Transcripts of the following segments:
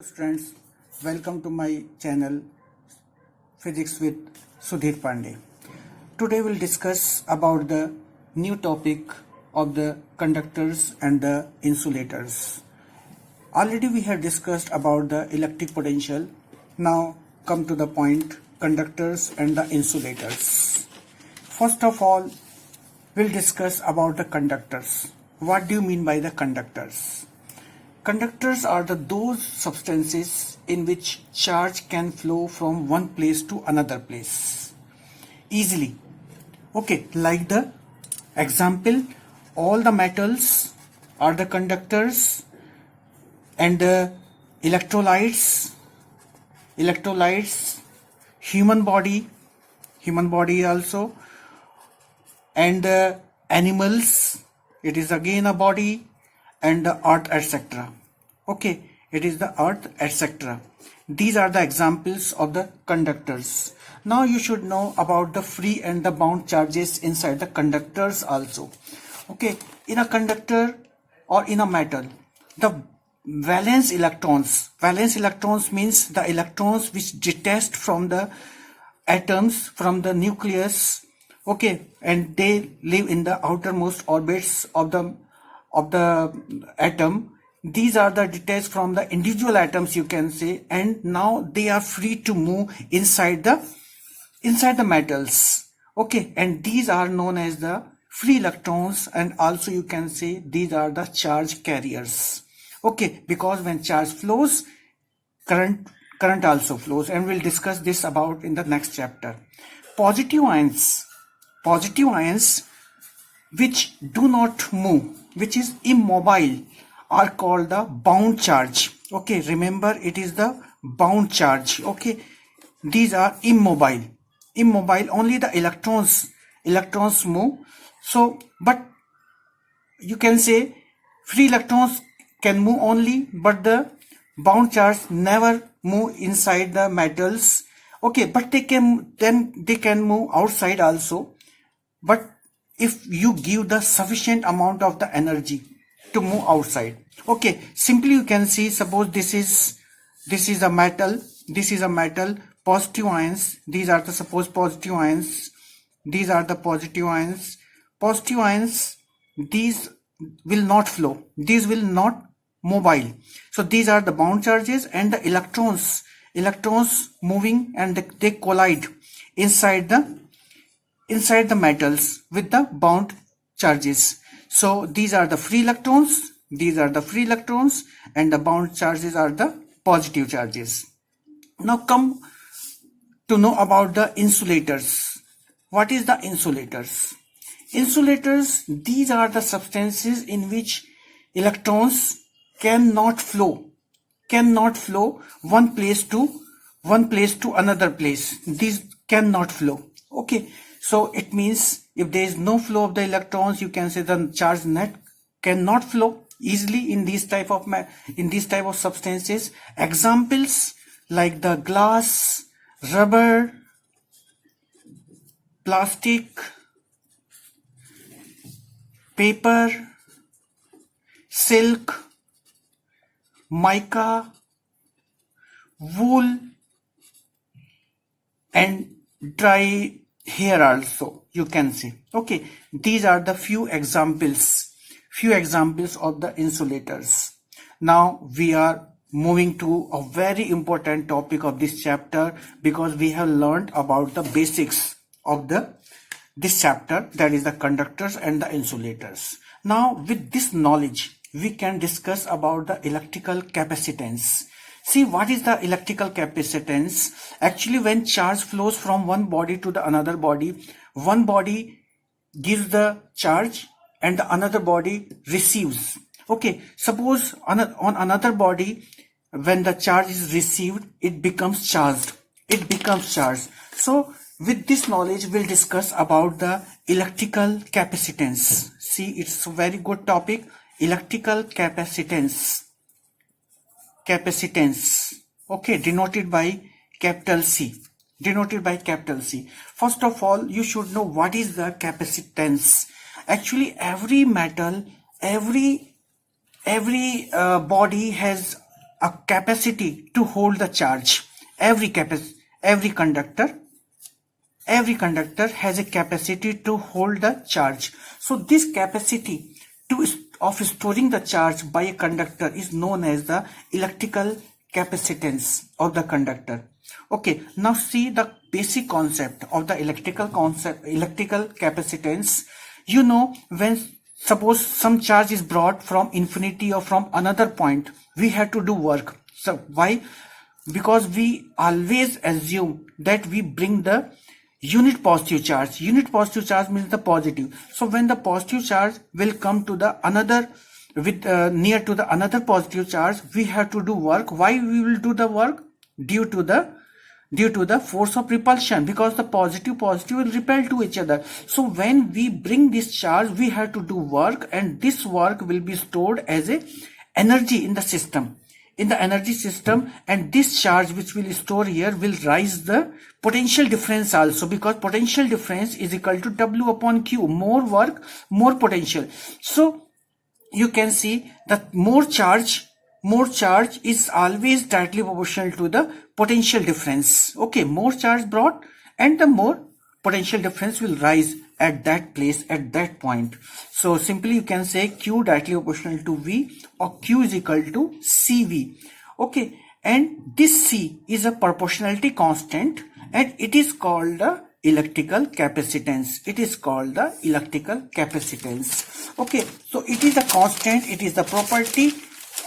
Friends, welcome to my channel Physics with Sudhir Pandey. Today we'll discuss about the new topic of the conductors and the insulators. Already we have discussed about the electric potential. Now come to the point, conductors and the insulators. First of all, we'll discuss about the conductors. What do you mean by the conductors? Conductors are those substances in which charge can flow from one place to another place easily. Okay, like the example, all the metals are the conductors, and the electrolytes, human body also, and the animals, it is again a body, and the earth, etc. Okay, it is the earth, etc. These are the examples of the conductors. Now you should know about the free and the bound charges inside the conductors also. Okay, in a conductor or in a metal, the valence electrons means the electrons which detached from the atoms, from the nucleus, okay, and they live in the outermost orbits of the atom. These are the detached from the individual atoms, you can say, and now they are free to move inside the metals. Okay, and these are known as the free electrons, and also you can say these are the charge carriers. Okay, because when charge flows, current also flows, and we'll discuss this about in the next chapter. Positive ions which do not move, which is immobile, are called the bound charge. Okay, remember, it is the bound charge. Okay, these are immobile, only the electrons move. So but you can say free electrons can move only, but the bound charge never move inside the metals. Okay, but they can move outside also, but if you give the sufficient amount of the energy to move outside. Okay, simply you can see, suppose this is a metal, positive ions, these are the suppose positive ions, these are the positive ions, these will not flow, these will not mobile. So these are the bound charges, and the electrons moving, and they collide inside the metals with the bound charges. So these are the free electrons, and the bound charges are the positive charges. Now come to know about the insulators. What is the insulators? These are the substances in which electrons cannot flow one place to another place. These cannot flow. Okay, so it means if there is no flow of the electrons, you can say the charge net cannot flow easily in these type of substances. Examples like the glass, rubber, plastic, paper, silk, mica, wool, and dry hair also, you can see. Okay, these are the few examples of the insulators. Now we are moving to a very important topic of this chapter, because we have learned about the basics of this chapter, that is the conductors and the insulators. Now with this knowledge, we can discuss about the electrical capacitance. See, what is the electrical capacitance? Actually, when charge flows from one body to the another body, one body gives the charge and the another body receives. Okay, suppose on another body, when the charge is received, it becomes charged. So with this knowledge, we'll discuss about the electrical capacitance. See, it's a very good topic. Electrical capacitance, okay, denoted by capital C. First of all, you should know what is the capacitance. Actually, every metal, every body has a capacity to hold the charge. Every conductor has a capacity to hold the charge. So this capacity of storing the charge by a conductor is known as the electrical capacitance of the conductor. Okay, now see the basic concept of the electrical capacitance. You know, when suppose some charge is brought from infinity or from another point, we have to do work. So why? Because we always assume that we bring the unit positive charge. Unit positive charge means the positive. So when the positive charge will come to the another with near to the another positive charge, we have to do work. Why we will do the work? Due to the force of repulsion, because the positive will repel to each other. So when we bring this charge, we have to do work, and this work will be stored as a energy in the system, and this charge which will store here will rise the potential difference also, because potential difference is equal to W upon Q. More work, more potential. So you can see that more charge is always directly proportional to the potential difference. Okay, more charge brought and the more potential difference will rise at that place, at that point. So simply you can say Q directly proportional to V, or Q is equal to CV. Okay, and this C is a proportionality constant, and it is called the electrical capacitance. Okay, so it is a constant, it is the property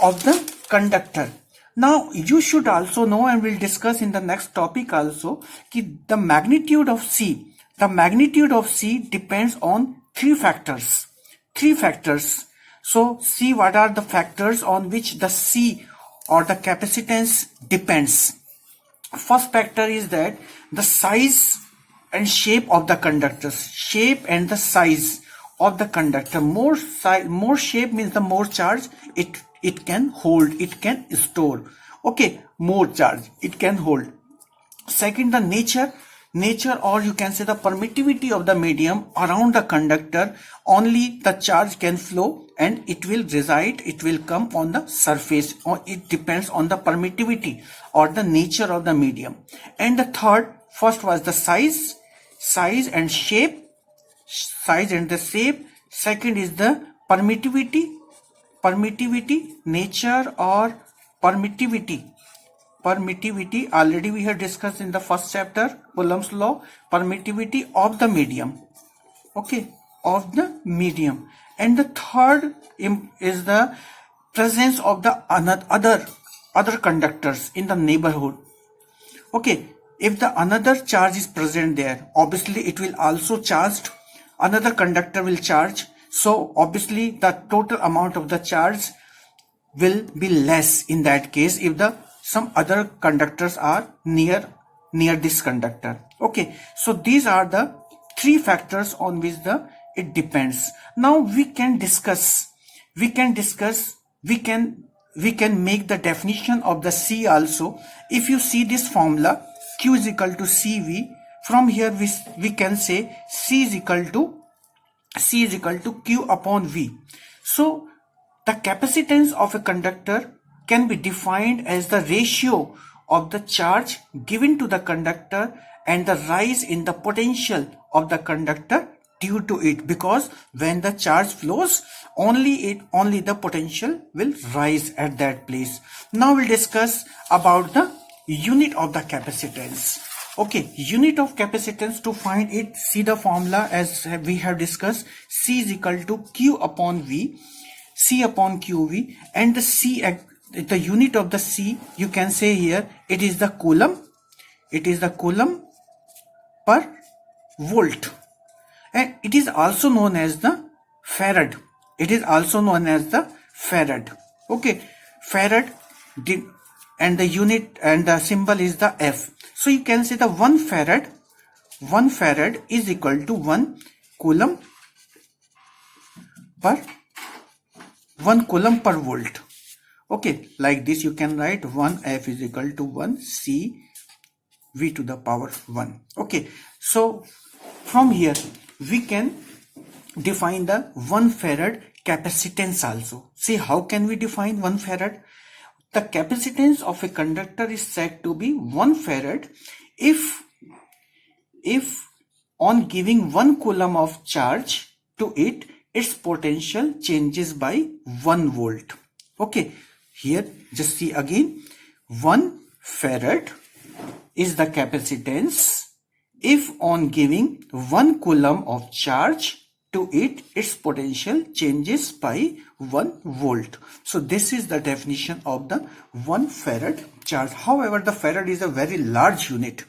of the conductor. Now you should also know, and we'll discuss in the next topic also, the magnitude of C. The magnitude of C depends on three factors. So see what are the factors on which the C or the capacitance depends. First factor is that the size and shape of the conductors. Shape and the size of the conductor. More shape means the more charge it can hold, it can store. Okay, more charge it can hold. Second, the nature, or you can say the permittivity of the medium around the conductor. Only the charge can flow and it will come on the surface, or it depends on the permittivity or the nature of the medium. And the third, first was the size and shape. Second is the permittivity, nature or permittivity. Already we have discussed in the first chapter, Coulomb's law, permittivity of the medium. Okay, of the medium. And the third is the presence of the other conductors in the neighborhood. Okay, if the another charge is present there, obviously it will also charged. Another conductor will charge. So obviously the total amount of the charge will be less in that case if some other conductors are near this conductor. Okay, so these are the three factors on which it depends. Now we can make the definition of the C also. If you see this formula, Q is equal to CV, from here we can say C is equal to Q upon V. So the capacitance of a conductor can be defined as the ratio of the charge given to the conductor and the rise in the potential of the conductor due to it, because when the charge flows, only the potential will rise at that place. Now we'll discuss about the unit of the capacitance. Okay, unit of capacitance, to find it, see the formula as we have discussed. C is equal to Q upon V, C upon QV, and the unit of the C, you can say here, it is the coulomb per volt, and it is also known as the farad. Okay, farad, and the unit and the symbol is the F. So you can say the 1 farad is equal to 1 coulomb per volt. Okay, like this you can write 1 F is equal to 1 C V to the power 1. Okay, so from here we can define the 1 farad capacitance also. See, how can we define 1 farad? the capacitance of a conductor is said to be 1 farad if on giving 1 coulomb of charge to it, its potential changes by 1 volt. Okay, here just see again, 1 farad is the capacitance if on giving 1 coulomb of charge to it, its potential changes by 1 volt. So this is the definition of the 1 farad charge. However, the farad is a very large unit,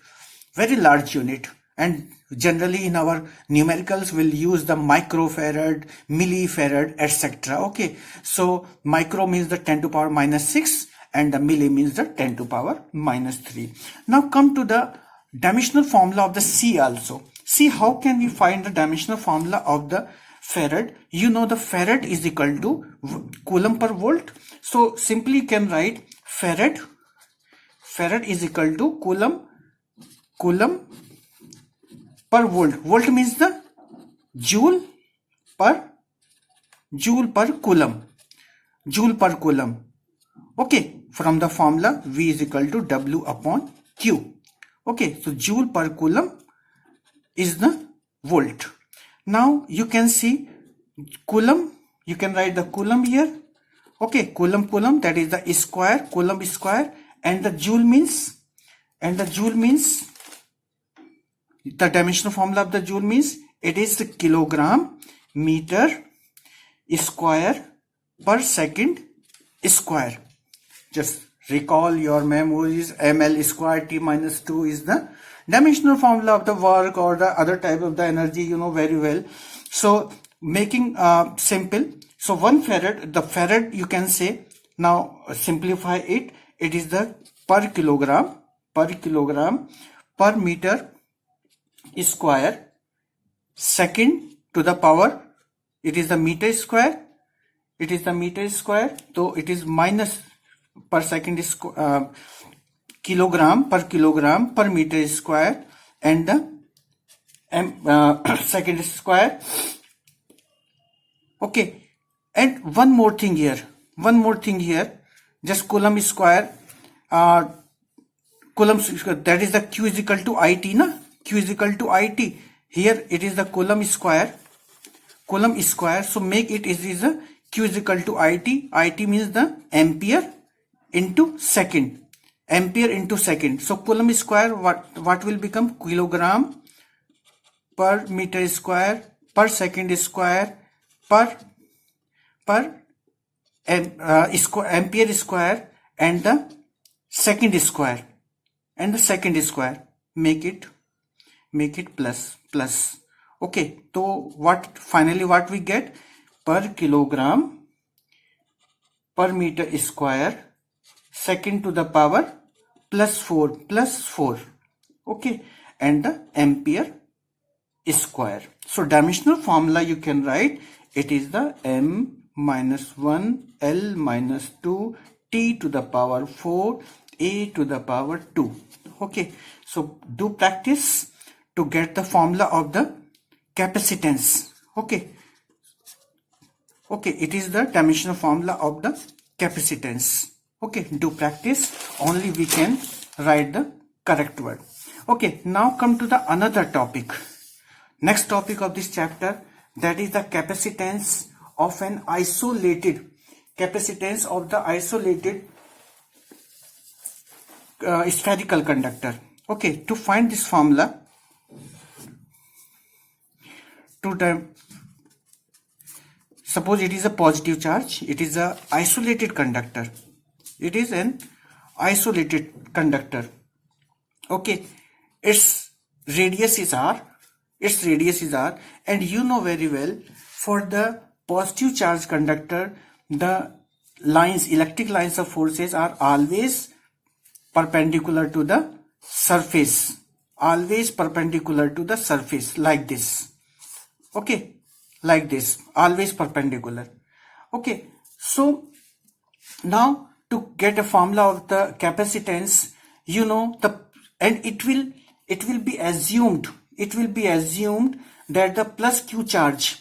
and generally in our numericals we'll use the microfarad, millifarad, etc. Okay, so micro means the 10 to power minus 6 and the milli means the 10 to power minus 3. Now come to the dimensional formula of the C also. See, how can we find the dimensional formula of the farad? You know the farad is equal to coulomb per volt. So simply you can write farad is equal to coulomb per volt. Volt means the joule per coulomb. Okay, from the formula V is equal to W upon Q. Okay, so joule per coulomb is the volt. Now you can see coulomb, you can write the coulomb here. Okay, coulomb, that is the square, coulomb square, and the joule means the dimensional formula of the joule means it is the kilogram meter square per second square. Just recall your memories. ml square t minus 2 is the dimensional formula of the work or the other type of the energy, you know very well. So making simple, so 1 farad, the farad you can say, now simplify it, it is the per kilogram per meter square second to the power, it is the meter square, so it is minus per second kilogram per meter square and the second square. Okay, and one more thing here, just coulomb square, that is the Q is equal to IT, na? Q is equal to IT. Here it is the coulomb square, so make it is a Q is equal to IT means the ampere into second. So coulomb square, what will become? Kilogram per meter square per second square per ampere square and the second square make it plus. Okay, so finally what we get? Per kilogram per meter square second to the power plus 4. Okay, and the ampere square. So dimensional formula you can write, it is the m minus 1 L minus 2 t to the power 4 a to the power 2. Okay, so do practice to get the formula of the capacitance. Okay, it is the dimensional formula of the capacitance. Okay, do practice, only we can write the correct word. Okay, now come to the another topic, next topic of this chapter, that is the capacitance of an isolated spherical conductor. Okay, to find this formula, suppose it is a positive charge, it is a isolated conductor, it is an isolated conductor. Okay, its radius is r, and you know very well, for the positive charge conductor, the electric lines of forces are always perpendicular to the surface, like this. Okay, like this, always perpendicular. Okay, so now to get a formula of the capacitance, you know it will be assumed that the plus q charge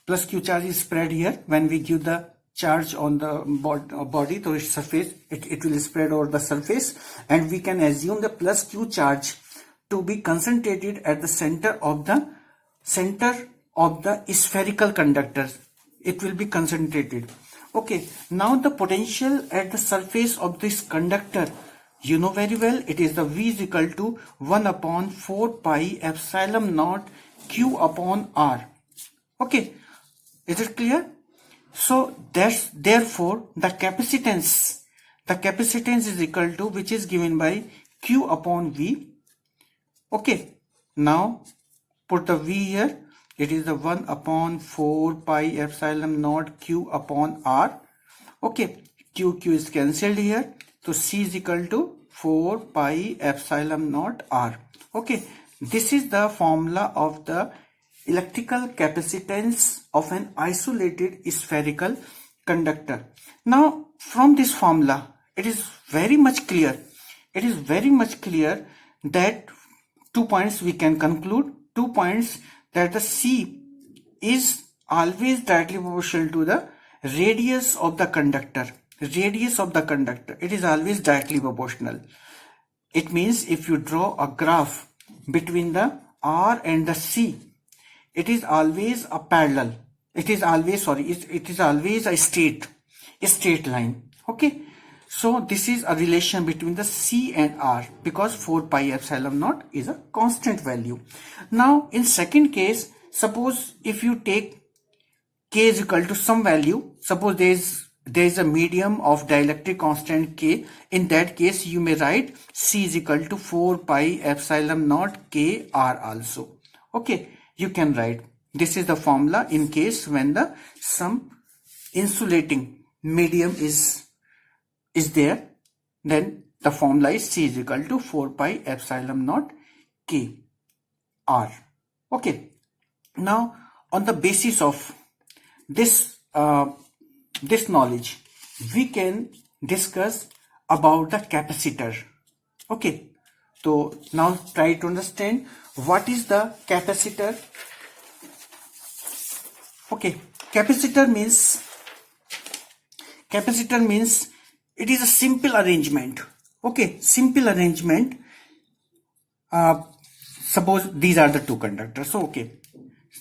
is spread here when we give the charge on the body, to its surface, it will spread over the surface, and we can assume the plus q charge to be concentrated at the center of the spherical conductor. It will be concentrated. Okay, now the potential at the surface of this conductor, you know very well, it is the V is equal to 1 upon 4 pi epsilon naught Q upon R. Okay, is it clear? So that's therefore the capacitance is equal to, which is given by Q upon V. Okay, now put the V here. It is the 1 upon 4 pi epsilon naught Q upon R. Okay, Q is cancelled here. So C is equal to 4 pi epsilon naught R. Okay, this is the formula of the electrical capacitance of an isolated spherical conductor. Now from this formula, it is very much clear. It is very much clear that 2 points we can conclude. 2 points, that the C is always directly proportional to the radius of the conductor. Radius of the conductor, it is always directly proportional. It means if you draw a graph between the R and the C, it is always a parallel. It is always a straight line. Okay. So this is a relation between the C and R, because 4 pi epsilon naught is a constant value. Now in second case, suppose if you take K is equal to some value, suppose there is a medium of dielectric constant K. In that case, you may write C is equal to 4 pi epsilon naught K R also. Okay, you can write. This is the formula in case when the some insulating medium is there, then the formula is C is equal to 4 pi epsilon naught K R. Okay, now on the basis of this this knowledge, we can discuss about the capacitor. Okay, so now try to understand what is the capacitor. Okay, capacitor means it is a simple arrangement. Okay, simple arrangement. Suppose these are the two conductors. So okay,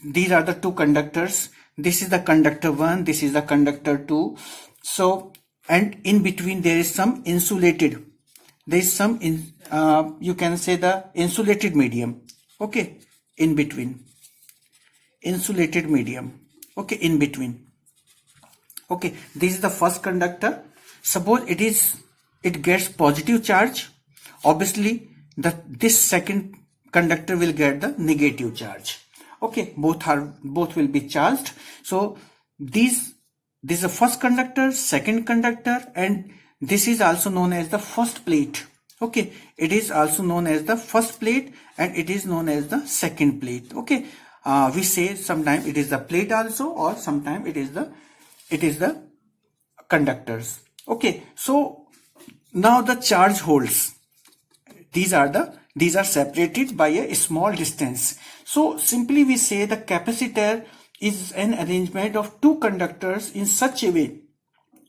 these are the two conductors. This is the conductor 1, this is the conductor 2. So, and in between there is some insulated. There is some you can say the insulated medium. Okay, in between. Insulated medium. Okay, in between. Okay, this is the first conductor. Suppose it gets positive charge. Obviously, this second conductor will get the negative charge. Okay, both will be charged. So this is the first conductor, second conductor, and this is also known as the first plate. Okay, it is also known as the first plate, and it is known as the second plate. Okay, we say sometimes it is the plate also, or sometimes it is the conductors. Okay, so now the charge holes. These are separated by a small distance. So simply we say the capacitor is an arrangement of two conductors in such a way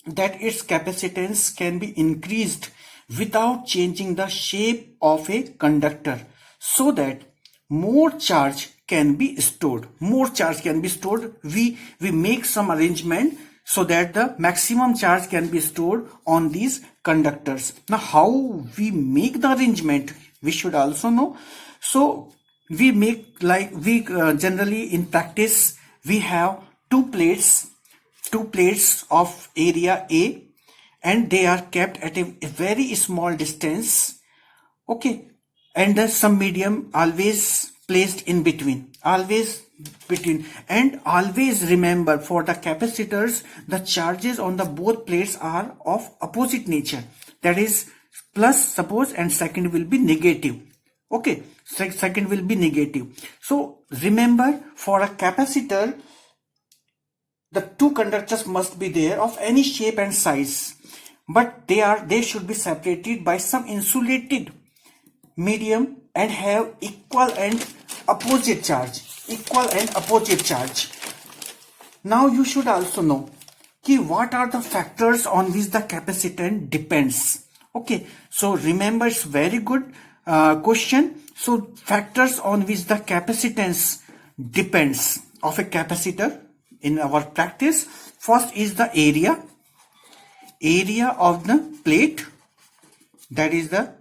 that its capacitance can be increased without changing the shape of a conductor, so that more charge can be stored. More charge can be stored. We make some arrangement so that the maximum charge can be stored on these conductors. Now how we make the arrangement, we should also know. So we make generally in practice we have two plates of area A, and they are kept at a very small distance. Okay, and some medium always placed in between, and always remember, for the capacitors the charges on the both plates are of opposite nature, that is plus suppose, and second will be negative. Okay, second will be negative. So remember, for a capacitor the two conductors must be there of any shape and size, but they should be separated by some insulated medium and have equal and opposite charge. Now you should also know कि what are the factors on which the capacitance depends. Okay, so remember, it's very good question. So factors on which the capacitance depends of a capacitor in our practice. First is the area of the plate, that is the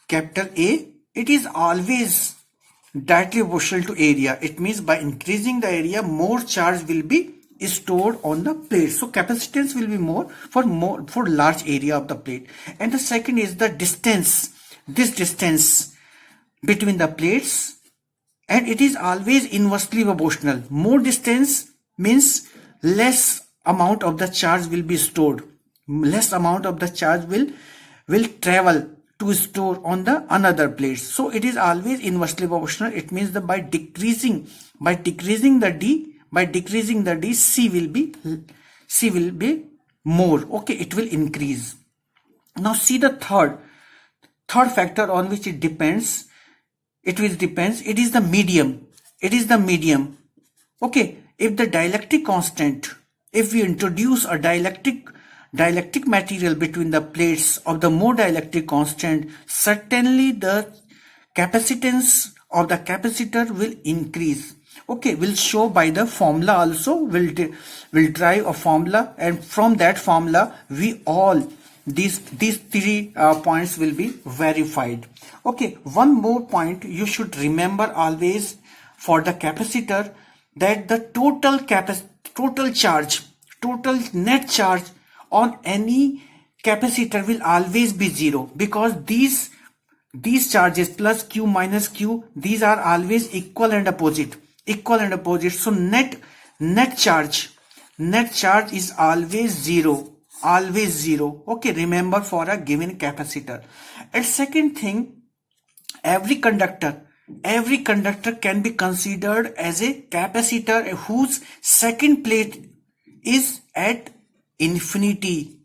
capital A. It is always directly proportional to area. It means by increasing the area, more charge will be stored on the plate. So capacitance will be more for large area of the plate. And the second is the distance. This distance between the plates, and it is always inversely proportional. More distance means less amount of the charge will be stored. Less amount of the charge will travel to store on the another place. So it is always inversely proportional. It means that by decreasing the D, C will be more. Okay, it will increase. Now see the third factor on which it depends. It is the medium. Okay, if the dielectric constant, if we introduce a dielectric material between the plates of the more dielectric constant, certainly the capacitance of the capacitor will increase. Okay, we'll show by the formula also. We'll derive a formula, and from that formula these three points will be verified. Okay, one more point you should remember always for the capacitor, that the total net charge on any capacitor will always be zero, because these charges plus Q minus Q, these are always equal and opposite. So net charge is always zero. Okay, remember, for a given capacitor. And second thing, every conductor can be considered as a capacitor whose second plate is at infinity.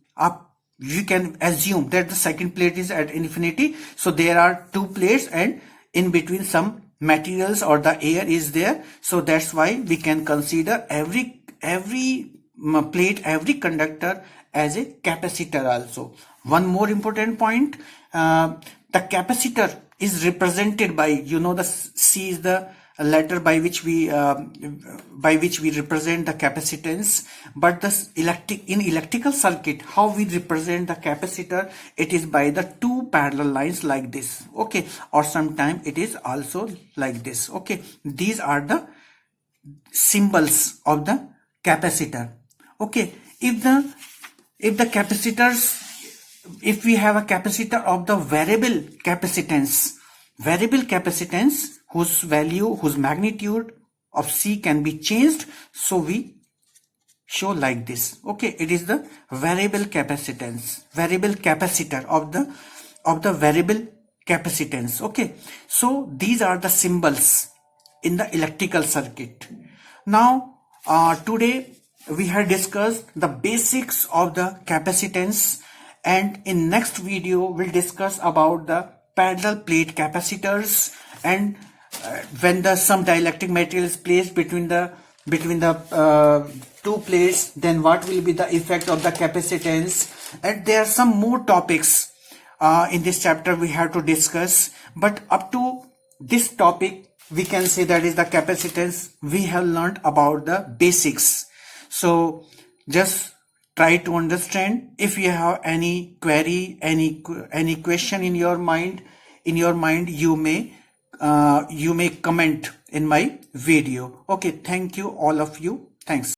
You can assume that the second plate is at infinity. So there are two plates, and in between some materials or the air is there. So that's why we can consider every plate, every conductor as a capacitor also. One more important point, the capacitor is represented by, the C is the letter by which we represent the capacitance. But in electrical circuit, how we represent the capacitor, it is by the two parallel lines like this. Okay, or sometimes it is also like this. Okay, these are the symbols of the capacitor. Okay, if we have a capacitor of the variable capacitance, whose magnitude of C can be changed, so we show like this. Okay, it is the variable capacitor of the variable capacitance. Okay, so these are the symbols in the electrical circuit. Now today we have discussed the basics of the capacitance, and in next video we'll discuss about the parallel plate capacitors, and when some dielectric material is placed between the two plates, then what will be the effect of the capacitance. And there are some more topics in this chapter we have to discuss, but up to this topic we can say that is the capacitance. We have learned about the basics. So just try to understand. If you have any query, any question in your mind, you may comment in my video. Okay, thank you all of you. Thanks.